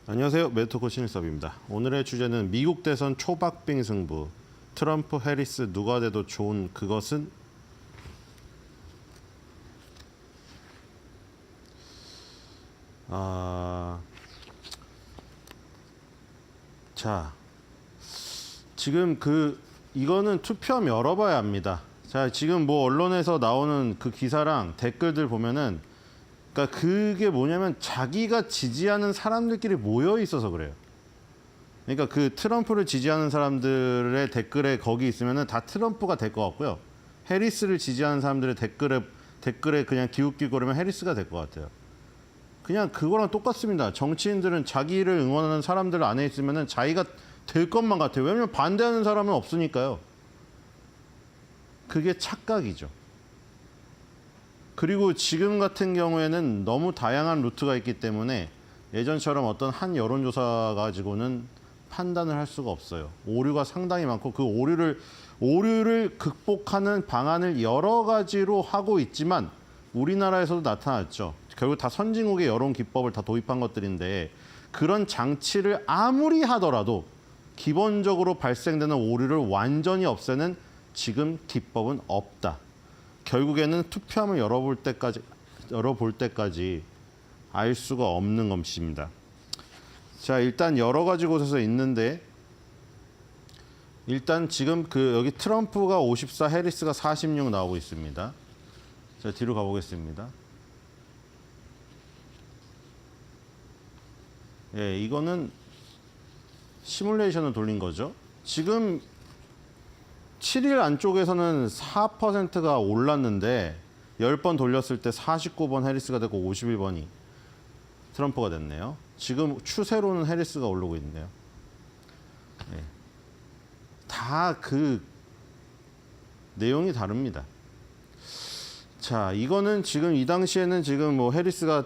안녕하세요. 매토코 신일섭입니다. 오늘의 주제는 미국 대선 초박빙 승부. 트럼프, 해리스 누가 돼도 좋은 그것은? 자, 지금 이거는 투표함 열어봐야 합니다. 자, 지금 뭐 언론에서 나오는 그 기사랑 댓글들 보면은, 그러니까 그게 뭐냐면 자기가 지지하는 사람들끼리 모여 있어서 그래요. 그러니까 그 트럼프를 지지하는 사람들의 댓글에 거기 있으면은 다 트럼프가 될 것 같고요. 해리스를 지지하는 사람들의 댓글에 그냥 기웃기웃거리면 해리스가 될 것 같아요. 그냥 그거랑 똑같습니다. 정치인들은 자기를 응원하는 사람들 안에 있으면은 자기가 될 것만 같아요. 왜냐면 반대하는 사람은 없으니까요. 그게 착각이죠. 그리고 지금 같은 경우에는 너무 다양한 루트가 있기 때문에 예전처럼 어떤 한 여론조사 가지고는 판단을 할 수가 없어요. 오류가 상당히 많고 그 오류를 극복하는 방안을 여러 가지로 하고 있지만 우리나라에서도 나타났죠. 결국 다 선진국의 여론 기법을 다 도입한 것들인데 그런 장치를 아무리 하더라도 기본적으로 발생되는 오류를 완전히 없애는 지금 기법은 없다. 결국에는 투표함을 열어볼 때까지 알 수가 없는 것입니다. 자, 일단 여러 가지 곳에서 있는데 일단 지금 여기 트럼프가 54, 해리스가 46 나오고 있습니다. 자, 뒤로 가보겠습니다. 예, 이거는 시뮬레이션을 돌린 거죠. 지금 7일 안쪽에서는 4%가 올랐는데 10번 돌렸을 때 49번 해리스가 되고 51번이 트럼프가 됐네요. 지금 추세로는 해리스가 오르고 있네요. 네. 다 내용이 다릅니다. 자, 이거는 지금 이 당시에는 지금 뭐 해리스가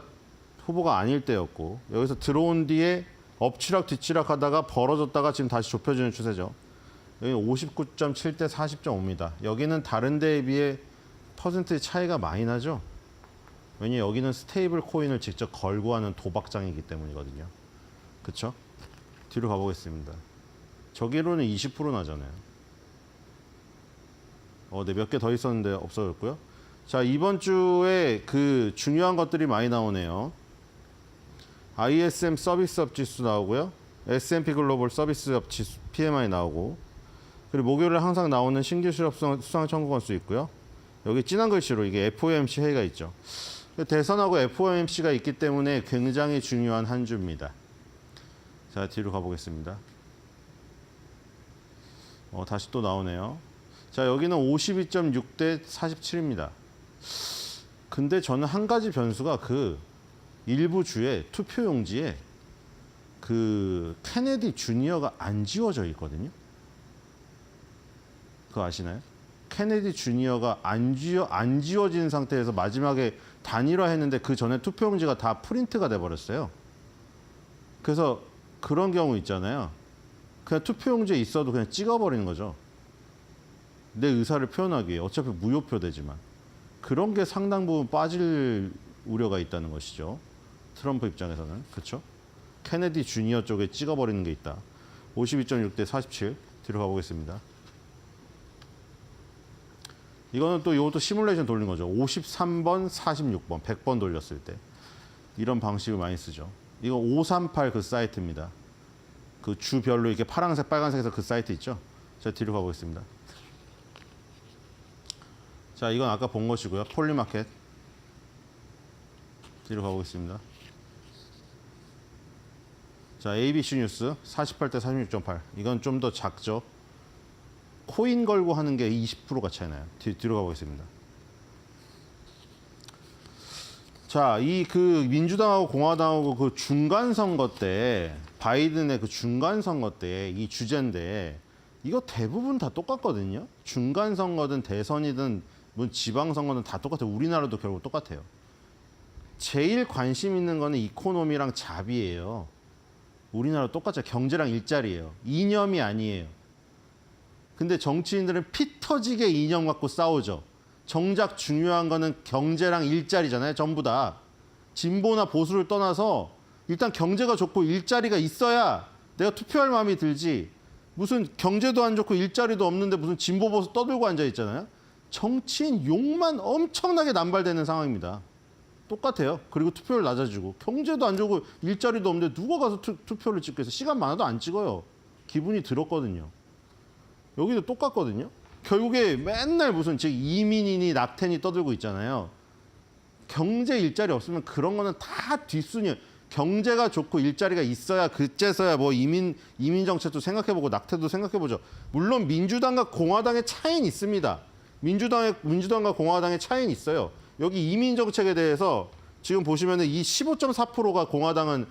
후보가 아닐 때였고 여기서 들어온 뒤에 엎치락 뒤치락 하다가 벌어졌다가 지금 다시 좁혀지는 추세죠. 여기 59.7대 40.5입니다. 여기는 다른 데에 비해 퍼센트의 차이가 많이 나죠. 왜냐 여기는 스테이블 코인을 직접 걸고 하는 도박장이기 때문이거든요. 그렇죠? 뒤로 가보겠습니다. 저기로는 20% 나잖아요. 네, 몇 개 더 있었는데 없어졌고요. 자, 이번 주에 중요한 것들이 많이 나오네요. ISM 서비스업 지수 나오고요. S&P 글로벌 서비스업 지수 PMI 나오고 그리고 목요일에 항상 나오는 신규 실업 수상 청구 건수 있고요. 여기 진한 글씨로 이게 FOMC 회의가 있죠. 대선하고 FOMC가 있기 때문에 굉장히 중요한 한 주입니다. 자, 뒤로 가보겠습니다. 다시 또 나오네요. 자, 여기는 52.6대 47입니다. 근데 저는 한 가지 변수가 일부 주에 투표용지에 케네디 주니어가 안 지워져 있거든요. 그거 아시나요? 케네디 주니어가 안 지워진 상태에서 마지막에 단일화했는데 그 전에 투표용지가 다 프린트가 돼버렸어요. 그래서 그런 경우 있잖아요. 그냥 투표용지에 있어도 그냥 찍어버리는 거죠. 내 의사를 표현하기 위해. 어차피 무효표 되지만. 그런 게 상당 부분 빠질 우려가 있다는 것이죠. 트럼프 입장에서는. 그렇죠? 케네디 주니어 쪽에 찍어버리는 게 있다. 52.6대 47. 뒤로 가보겠습니다. 이거는 또 이것도 시뮬레이션 돌린 거죠. 53번, 46번, 100번 돌렸을 때. 이런 방식을 많이 쓰죠. 이거 538 그 사이트입니다. 그 주별로 이렇게 파란색, 빨간색에서 그 사이트 있죠. 자, 뒤로 가보겠습니다. 자, 이건 아까 본 것이고요. 폴리마켓. 뒤로 가보겠습니다. 자, ABC 뉴스 48대 46.8. 이건 좀 더 작죠. 코인 걸고 하는 게 20%가 차이 나요. 뒤로 가보겠습니다. 자, 민주당하고 공화당하고 중간 선거 때, 바이든의 중간 선거 때 이 주제인데, 이거 대부분 다 똑같거든요. 중간 선거든 대선이든 지방 선거는 다 똑같아요. 우리나라도 결국 똑같아요. 제일 관심 있는 거는 이코노미랑 잡이에요. 우리나라 똑같죠. 경제랑 일자리예요. 이념이 아니에요. 근데 정치인들은 피 터지게 이념 갖고 싸우죠. 정작 중요한 거는 경제랑 일자리잖아요. 전부 다. 진보나 보수를 떠나서 일단 경제가 좋고 일자리가 있어야 내가 투표할 마음이 들지. 무슨 경제도 안 좋고 일자리도 없는데 무슨 진보 보수 떠들고 앉아 있잖아요. 정치인 욕만 엄청나게 남발되는 상황입니다. 똑같아요. 그리고 투표율 낮아지고 경제도 안 좋고 일자리도 없는데 누가 가서 투표를 찍겠어. 시간 많아도 안 찍어요. 기분이 들었거든요. 여기도 똑같거든요. 결국에 맨날 무슨 즉 이민이니 낙태니 떠들고 있잖아요. 경제 일자리 없으면 그런 거는 다 뒷순위예요. 경제가 좋고 일자리가 있어야 그제서야 뭐 이민 정책도 생각해보고 낙태도 생각해보죠. 물론 민주당과 공화당의 차이는 있습니다. 민주당과 공화당의 차이는 있어요. 여기 이민 정책에 대해서 지금 보시면은 이 15.4%가 공화당은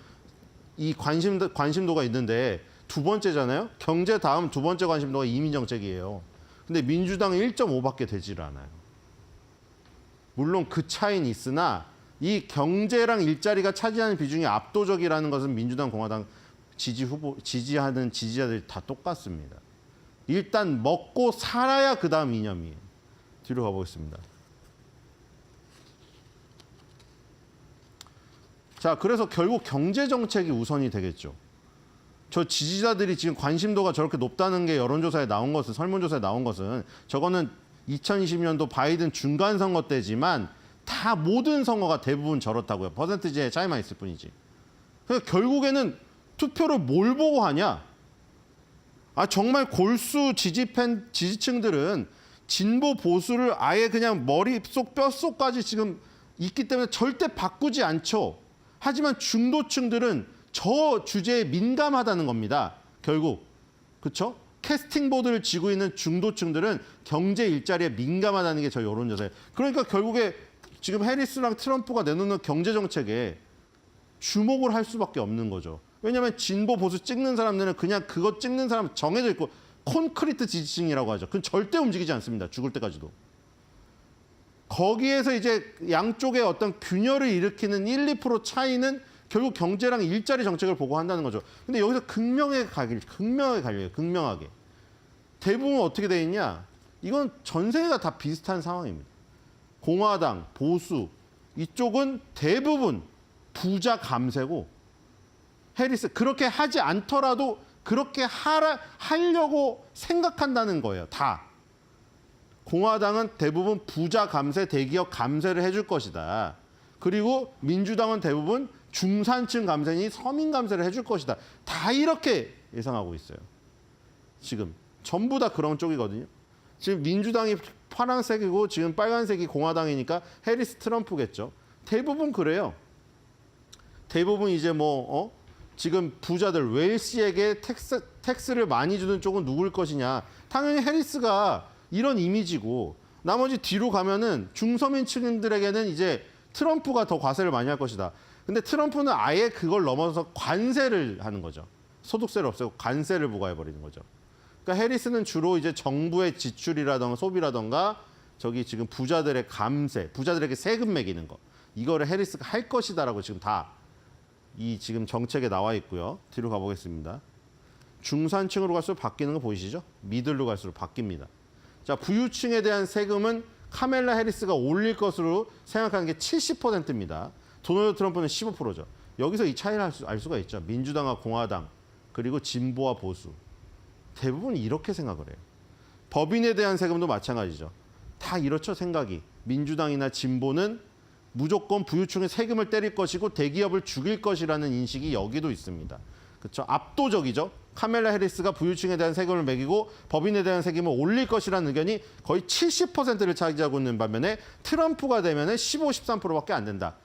이 관심도가 있는데 두 번째잖아요. 경제 다음 두 번째 관심도가 이민 정책이에요. 근데 민주당은 1.5밖에 되질 않아요. 물론 그 차이는 있으나 이 경제랑 일자리가 차지하는 비중이 압도적이라는 것은 민주당, 공화당 지지하는 지지자들이 다 똑같습니다. 일단 먹고 살아야 그 다음 이념이에요. 뒤로 가보겠습니다. 자, 그래서 결국 경제 정책이 우선이 되겠죠. 저 지지자들이 지금 관심도가 저렇게 높다는 게 여론조사에 나온 것은, 설문조사에 나온 것은 저거는 2020년도 바이든 중간 선거 때지만 다 모든 선거가 대부분 저렇다고요. 퍼센티지의 차이만 있을 뿐이지. 그러니까 결국에는 투표를 뭘 보고 하냐? 아, 정말 골수 지지층들은 진보 보수를 아예 그냥 머릿속 뼛속까지 지금 있기 때문에 절대 바꾸지 않죠. 하지만 중도층들은 저 주제에 민감하다는 겁니다. 결국. 그렇죠? 캐스팅 보드를 쥐고 있는 중도층들은 경제 일자리에 민감하다는 게 저 여론조사예요. 그러니까 결국에 지금 해리스랑 트럼프가 내놓는 경제 정책에 주목을 할 수밖에 없는 거죠. 왜냐하면 진보 보수 찍는 사람들은 그냥 그거 찍는 사람 정해져 있고 콘크리트 지지층이라고 하죠. 그건 절대 움직이지 않습니다. 죽을 때까지도. 거기에서 이제 양쪽의 어떤 균열을 일으키는 1, 2% 차이는 결국 경제랑 일자리 정책을 보고 한다는 거죠. 근데 여기서 극명하게 갈려요. 극명하게. 대부분 어떻게 돼 있냐? 이건 전 세계가 다 비슷한 상황입니다. 공화당, 보수 이쪽은 대부분 부자 감세고 해리스 그렇게 하지 않더라도 그렇게 하려고 생각한다는 거예요. 다. 공화당은 대부분 부자 감세, 대기업 감세를 해줄 것이다. 그리고 민주당은 대부분 중산층 감세니 서민 감세를 해줄 것이다. 다 이렇게 예상하고 있어요. 지금 전부 다 그런 쪽이거든요. 지금 민주당이 파란색이고 지금 빨간색이 공화당이니까 해리스 트럼프겠죠. 대부분 그래요. 대부분 이제 지금 부자들 웰시에게 텍스를 많이 주는 쪽은 누굴 것이냐. 당연히 해리스가 이런 이미지고 나머지 뒤로 가면은 중서민층들에게는 이제 트럼프가 더 과세를 많이 할 것이다. 근데 트럼프는 아예 그걸 넘어서 관세를 하는 거죠. 소득세를 없애고 관세를 부과해버리는 거죠. 그러니까 해리스는 주로 이제 정부의 지출이라던가 소비라던가 저기 지금 부자들의 감세, 부자들에게 세금 매기는 거. 이거를 해리스가 할 것이다라고 지금 다 이 지금 정책에 나와 있고요. 뒤로 가보겠습니다. 중산층으로 갈수록 바뀌는 거 보이시죠? 미들로 갈수록 바뀝니다. 자, 부유층에 대한 세금은 카멜라 해리스가 올릴 것으로 생각하는 게 70%입니다. 도널드 트럼프는 15%죠. 여기서 이 차이를 알 수가 있죠. 민주당과 공화당 그리고 진보와 보수. 대부분 이렇게 생각을 해요. 법인에 대한 세금도 마찬가지죠. 다 이렇죠, 생각이. 민주당이나 진보는 무조건 부유층의 세금을 때릴 것이고 대기업을 죽일 것이라는 인식이 여기도 있습니다. 그렇죠? 압도적이죠. 카멜라 해리스가 부유층에 대한 세금을 매기고 법인에 대한 세금을 올릴 것이라는 의견이 거의 70%를 차지하고 있는 반면에 트럼프가 되면 15, 13%밖에 안 된다.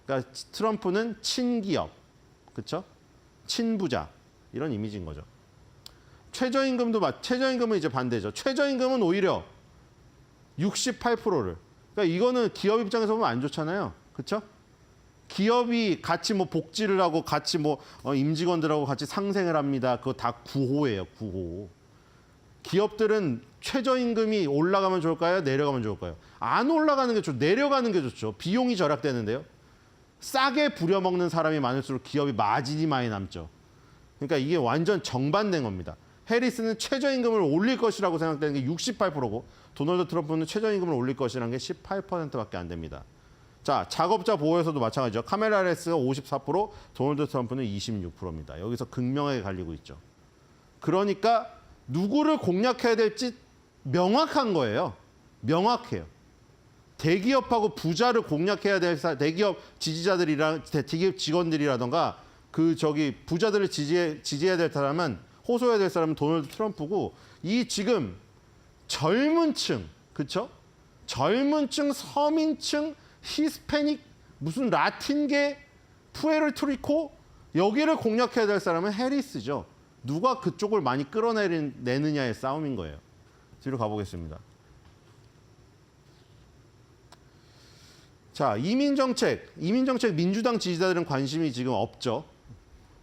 그러니까 트럼프는 친기업, 그렇죠? 친부자 이런 이미지인 거죠. 최저임금은 이제 반대죠. 최저임금은 오히려 68%를. 그러니까 이거는 기업 입장에서 보면 안 좋잖아요. 그렇죠? 기업이 같이 복지를 하고 같이 임직원들하고 같이 상생을 합니다. 그거 다 구호예요, 구호. 기업들은 최저임금이 올라가면 좋을까요? 내려가면 좋을까요? 안 올라가는 게 좋죠. 내려가는 게 좋죠. 비용이 절약되는데요. 싸게 부려먹는 사람이 많을수록 기업이 마진이 많이 남죠. 그러니까 이게 완전 정반대인 겁니다. 해리스는 최저임금을 올릴 것이라고 생각되는 게 68%고 도널드 트럼프는 최저임금을 올릴 것이라는 게 18%밖에 안 됩니다. 자, 작업자 보호에서도 마찬가지죠. 카멜라 해리스가 54%, 도널드 트럼프는 26%입니다. 여기서 극명하게 갈리고 있죠. 그러니까 누구를 공략해야 될지 명확한 거예요. 명확해요. 대기업하고 부자를 공략해야 될 대기업 지지자들이랑 대기업 직원들이라던가 부자들을 지지해야 될 사람은 호소해야 될 사람은 도널드 트럼프고 이 지금 젊은 층, 그렇죠? 젊은 층, 서민층, 히스패닉, 무슨 라틴계, 푸에르토리코 여기를 공략해야 될 사람은 해리스죠. 누가 그쪽을 많이 끌어내느냐의 싸움인 거예요. 뒤로 가보겠습니다. 자, 이민정책 민주당 지지자들은 관심이 지금 없죠.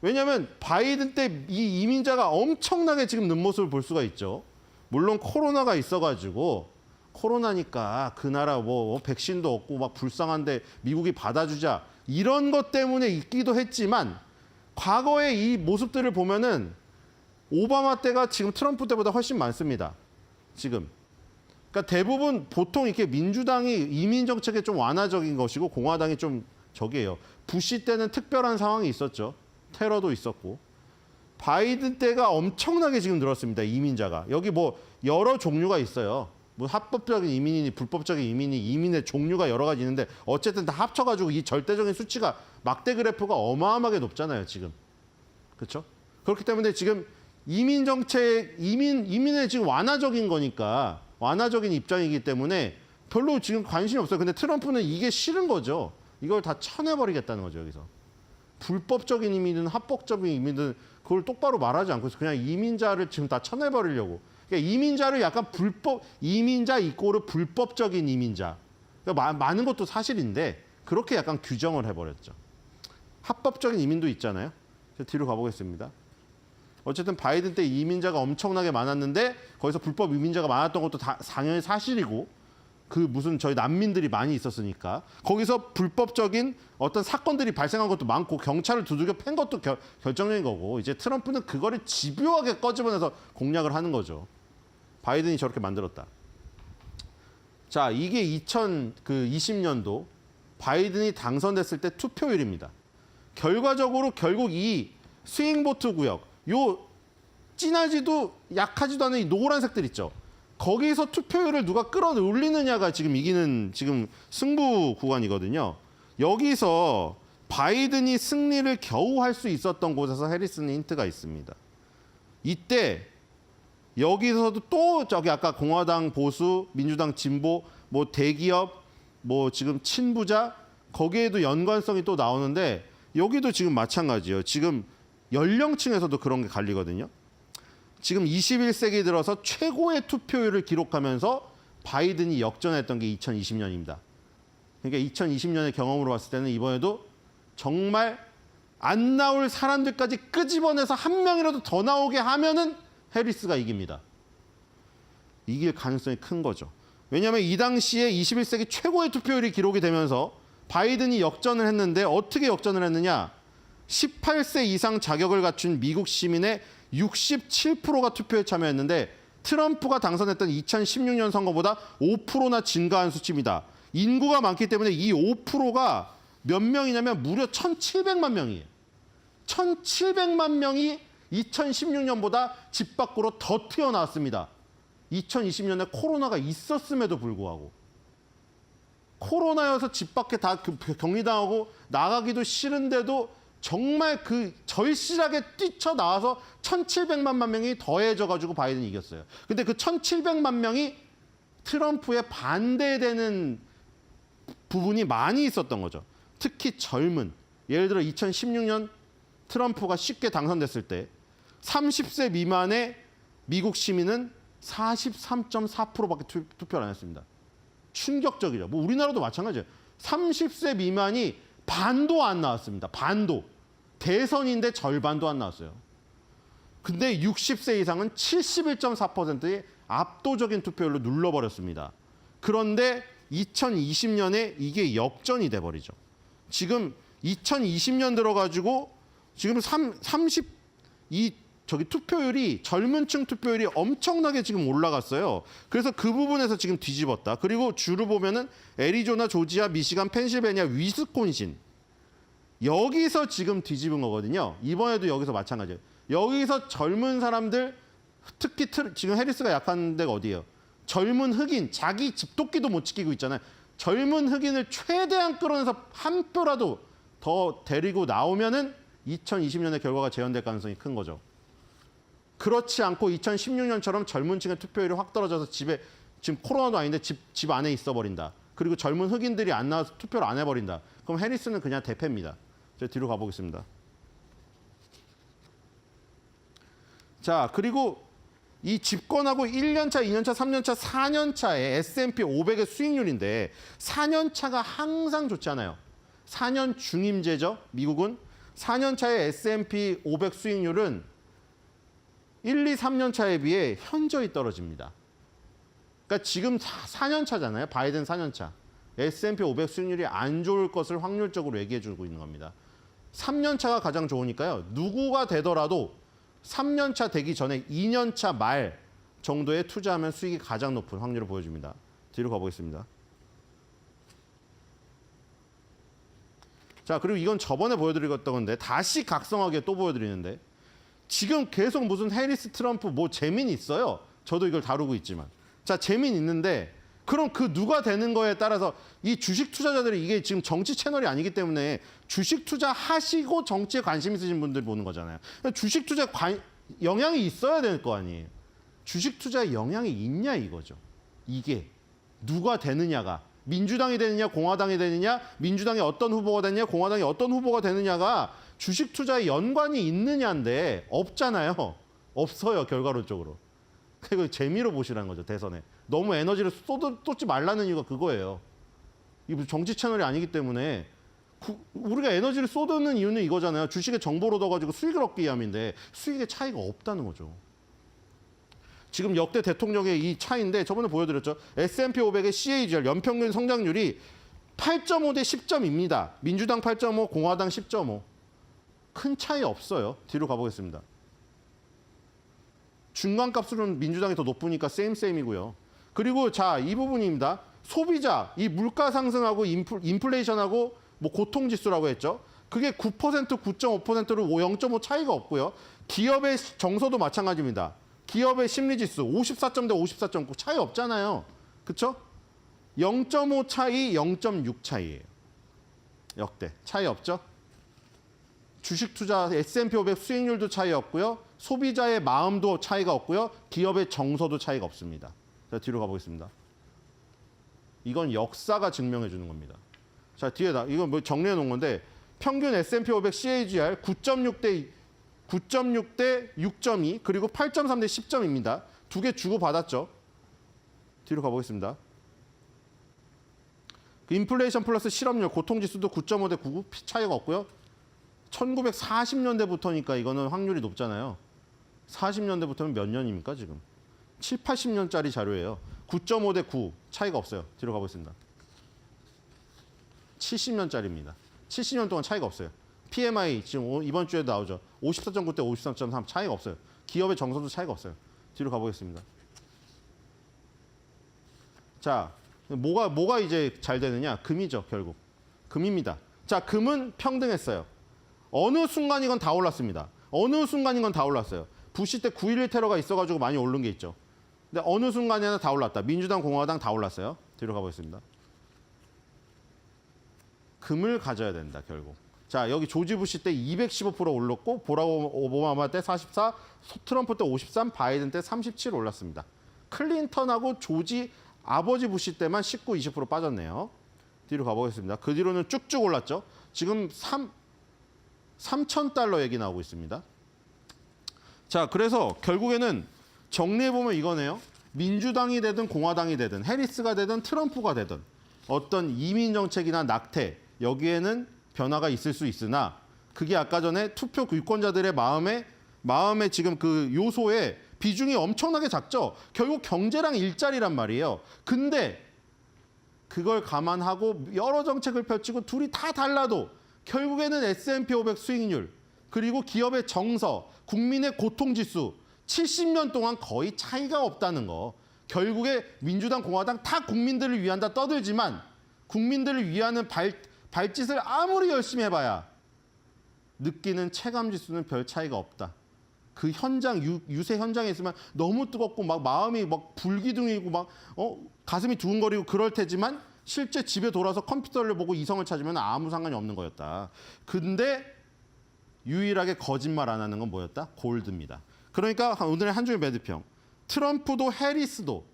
왜냐하면 바이든 때 이 이민자가 엄청나게 지금 는 모습을 볼 수가 있죠. 물론 코로나가 있어가지고 코로나니까 그 나라 뭐 백신도 없고 막 불쌍한데 미국이 받아주자 이런 것 때문에 있기도 했지만 과거의 이 모습들을 보면은 오바마 때가 지금 트럼프 때보다 훨씬 많습니다. 지금. 그러니까 대부분 보통 이렇게 민주당이 이민 정책에 좀 완화적인 것이고 공화당이 좀 저기예요. 부시 때는 특별한 상황이 있었죠. 테러도 있었고. 바이든 때가 엄청나게 지금 늘었습니다. 이민자가. 여기 뭐 여러 종류가 있어요. 뭐 합법적인 이민이니 불법적인 이민이 이민의 종류가 여러 가지 있는데 어쨌든 다 합쳐가지고 이 절대적인 수치가 막대 그래프가 어마어마하게 높잖아요. 지금. 그렇죠? 그렇기 때문에 지금 이민 정책, 이민의 지금 완화적인 거니까 완화적인 입장이기 때문에 별로 지금 관심이 없어요. 근데 트럼프는 이게 싫은 거죠. 이걸 다 쳐내버리겠다는 거죠, 여기서. 불법적인 이민이든 합법적인 이민이든 그걸 똑바로 말하지 않고 그냥 이민자를 지금 다 쳐내버리려고. 그러니까 이민자를 약간 이민자 이꼬르 불법적인 이민자. 그러니까 많은 것도 사실인데 그렇게 약간 규정을 해버렸죠. 합법적인 이민도 있잖아요. 뒤로 가보겠습니다. 어쨌든 바이든 때 이민자가 엄청나게 많았는데 거기서 불법 이민자가 많았던 것도 다 당연히 사실이고 그 무슨 저희 난민들이 많이 있었으니까 거기서 불법적인 어떤 사건들이 발생한 것도 많고 경찰을 두들겨 팬 것도 결정적인 거고 이제 트럼프는 그거를 집요하게 꺼집어내서 공략을 하는 거죠. 바이든이 저렇게 만들었다. 자, 이게 2020년도 바이든이 당선됐을 때 투표율입니다. 결과적으로 결국 이 스윙보트 구역 요 진하지도 약하지도 않은 이 노란색들 있죠. 거기서 투표율을 누가 끌어올리느냐가 지금 이기는 지금 승부 구간이거든요. 여기서 바이든이 승리를 겨우 할 수 있었던 곳에서 해리스는 힌트가 있습니다. 이때 여기서도 또 저기 아까 공화당 보수, 민주당 진보, 뭐 대기업, 뭐 지금 친부자 거기에도 연관성이 또 나오는데 여기도 지금 마찬가지예요. 지금 연령층에서도 그런 게 갈리거든요. 지금 21세기 들어서 최고의 투표율을 기록하면서 바이든이 역전했던 게 2020년입니다. 그러니까 2020년의 경험으로 봤을 때는 이번에도 정말 안 나올 사람들까지 끄집어내서 한 명이라도 더 나오게 하면은 해리스가 이깁니다. 이길 가능성이 큰 거죠. 왜냐하면 이 당시에 21세기 최고의 투표율이 기록이 되면서 바이든이 역전을 했는데 어떻게 역전을 했느냐. 18세 이상 자격을 갖춘 미국 시민의 67%가 투표에 참여했는데 트럼프가 당선했던 2016년 선거보다 5%나 증가한 수치입니다. 인구가 많기 때문에 이 5%가 몇 명이냐면 무려 1,700만 명이에요. 1,700만 명이 2016년보다 집 밖으로 더 튀어나왔습니다. 2020년에 코로나가 있었음에도 불구하고. 코로나여서 집 밖에 다 격리당하고 나가기도 싫은데도 정말 그 절실하게 뛰쳐나와서 1,700만 명이 더해져가지고 바이든이 이겼어요. 근데 그 1,700만 명이 트럼프에 반대되는 부분이 많이 있었던 거죠. 특히 젊은. 예를 들어 2016년 트럼프가 쉽게 당선됐을 때 30세 미만의 미국 시민은 43.4%밖에 투표를 안 했습니다. 충격적이죠. 뭐 우리나라도 마찬가지예요. 30세 미만이 반도 안 나왔습니다. 반도. 대선인데 절반도 안 나왔어요. 근데 60세 이상은 71.4%의 압도적인 투표율로 눌러버렸습니다. 그런데 2020년에 이게 역전이 돼버리죠. 지금 2020년 들어가지고 지금 저기 투표율이 젊은 층 투표율이 엄청나게 지금 올라갔어요. 그래서 그 부분에서 지금 뒤집었다. 그리고 주로 보면은 애리조나, 조지아, 미시간, 펜실베니아, 위스콘신 여기서 지금 뒤집은 거거든요. 이번에도 여기서 마찬가지예요. 여기서 젊은 사람들 특히 지금 해리스가 약한 데가 어디예요? 젊은 흑인, 자기 집도끼도 못 지키고 있잖아요. 젊은 흑인을 최대한 끌어내서 한 표라도 더 데리고 나오면은 2020년의 결과가 재현될 가능성이 큰 거죠. 그렇지 않고 2016년처럼 젊은 층의 투표율이 확 떨어져서 집에 지금 코로나도 아닌데 집 안에 있어 버린다. 그리고 젊은 흑인들이 안 나와서 투표를 안 해버린다. 그럼 해리스는 그냥 대패입니다. 제가 뒤로 가보겠습니다. 자, 그리고 이 집권하고 1년차, 2년차, 3년차, 4년차의 S&P 500의 수익률인데 4년차가 항상 좋지 않아요. 4년 중임제죠. 미국은. 4년차의 S&P 500 수익률은 1, 2, 3년차에 비해 현저히 떨어집니다. 그러니까 지금 4년차잖아요. 바이든 4년차. S&P 500 수익률이 안 좋을 것을 확률적으로 얘기해 주고 있는 겁니다. 3년차가 가장 좋으니까요. 누구가 되더라도 3년차 되기 전에 2년차 말 정도에 투자하면 수익이 가장 높은 확률을 보여줍니다. 뒤로 가보겠습니다. 자, 그리고 이건 저번에 보여드렸던 건데 다시 각성하게 또 보여드리는데 지금 계속 무슨 해리스, 트럼프 뭐 재미는 있어요. 저도 이걸 다루고 있지만. 자, 재미는 있는데 그럼 그 누가 되는 거에 따라서 이 주식 투자자들이 이게 지금 정치 채널이 아니기 때문에 주식 투자 하시고 정치에 관심 있으신 분들 보는 거잖아요. 주식 투자 영향이 있어야 될 거 아니에요. 주식 투자에 영향이 있냐 이거죠. 이게 누가 되느냐가 민주당이 되느냐 공화당이 되느냐 민주당이 어떤 후보가 되느냐 공화당이 어떤 후보가 되느냐가 주식 투자에 연관이 있느냐인데 없잖아요. 없어요 결과론적으로. 그리고 재미로 보시라는 거죠 대선에. 너무 에너지를 쏟지 말라는 이유가 그거예요. 이게 정치 채널이 아니기 때문에 우리가 에너지를 쏟는 이유는 이거잖아요. 주식에 정보를 얻어가지고 수익을 얻기 위함인데 수익의 차이가 없다는 거죠. 지금 역대 대통령의 이 차이인데 저번에 보여드렸죠. S&P 500의 CAGR 연평균 성장률이 8.5 대 10점입니다. 민주당 8.5, 공화당 10.5. 큰 차이 없어요. 뒤로 가보겠습니다. 중간값으로는 민주당이 더 높으니까 세임이고요. 그리고 자, 이 부분입니다. 소비자, 이 물가 상승하고 인플레이션하고 뭐 고통지수라고 했죠. 그게 9%, 9.5%로 0.5 차이가 없고요. 기업의 정서도 마찬가지입니다. 기업의 심리지수 54점 대 54.9 차이 없잖아요. 그렇죠? 0.5 차이, 0.6 차이예요. 역대 차이 없죠? 주식 투자 S&P 500 수익률도 차이 없고요. 소비자의 마음도 차이가 없고요. 기업의 정서도 차이가 없습니다. 자, 뒤로 가보겠습니다. 이건 역사가 증명해 주는 겁니다. 자, 뒤에다 이건 뭐 정리해 놓은 건데 평균 S&P 500 CAGR 9.6 대 6.2 그리고 8.3 대 10점입니다. 두 개 주고 받았죠. 뒤로 가보겠습니다. 그 인플레이션 플러스 실업률 고통지수도 9.5 대 9 차이가 없고요. 1940년대부터니까 이거는 확률이 높잖아요. 40년대부터는 몇 년입니까 지금? 7, 80년짜리 자료예요. 9.5 대 9 차이가 없어요. 뒤로 가보겠습니다. 70년짜리입니다. 70년 동안 차이가 없어요. PMI 지금 이번 주에도 나오죠. 54.9 대 53.3 차이가 없어요. 기업의 정서도 차이가 없어요. 뒤로 가보겠습니다. 자, 뭐가 이제 잘 되느냐? 금이죠, 결국. 금입니다. 자, 금은 평등했어요. 어느 순간이건 다 올랐습니다. 어느 순간이건 다 올랐어요. 부시 때 9.11 테러가 있어가지고 많이 오른 게 있죠. 근데 어느 순간에는 다 올랐다. 민주당, 공화당 다 올랐어요. 뒤로 가보겠습니다. 금을 가져야 된다, 결국. 자, 여기 조지 부시 때 215% 올랐고, 보락 오바마 때 44, 트럼프 때 53, 바이든 때 37 올랐습니다. 클린턴하고 조지 아버지 부시 때만 19, 20% 빠졌네요. 뒤로 가보겠습니다. 그 뒤로는 쭉쭉 올랐죠. 지금 3,000달러 얘기 나오고 있습니다. 자, 그래서 결국에는 정리해보면 이거네요. 민주당이 되든 공화당이 되든 해리스가 되든 트럼프가 되든 어떤 이민 정책이나 낙태 여기에는 변화가 있을 수 있으나 그게 아까 전에 투표 유권자들의 마음에 지금 그 요소에 비중이 엄청나게 작죠. 결국 경제랑 일자리란 말이에요. 근데 그걸 감안하고 여러 정책을 펼치고 둘이 다 달라도 결국에는 S&P 500 수익률 그리고 기업의 정서, 국민의 고통지수 70년 동안 거의 차이가 없다는 거. 결국에 민주당, 공화당 다 국민들을 위한다 떠들지만 국민들을 위하는 발짓을 아무리 열심히 해봐야 느끼는 체감지수는 별 차이가 없다. 그 현장, 유세 현장에 있으면 너무 뜨겁고 막 마음이 막 불기둥이고 막 가슴이 두근거리고 그럴 테지만 실제 집에 돌아서 컴퓨터를 보고 이성을 찾으면 아무 상관이 없는 거였다. 근데 유일하게 거짓말 안 하는 건 뭐였다? 골드입니다. 그러니까 오늘의 한 줄의 매드평. 트럼프도 해리스도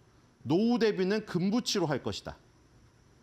노후 대비는 금부치로 할 것이다.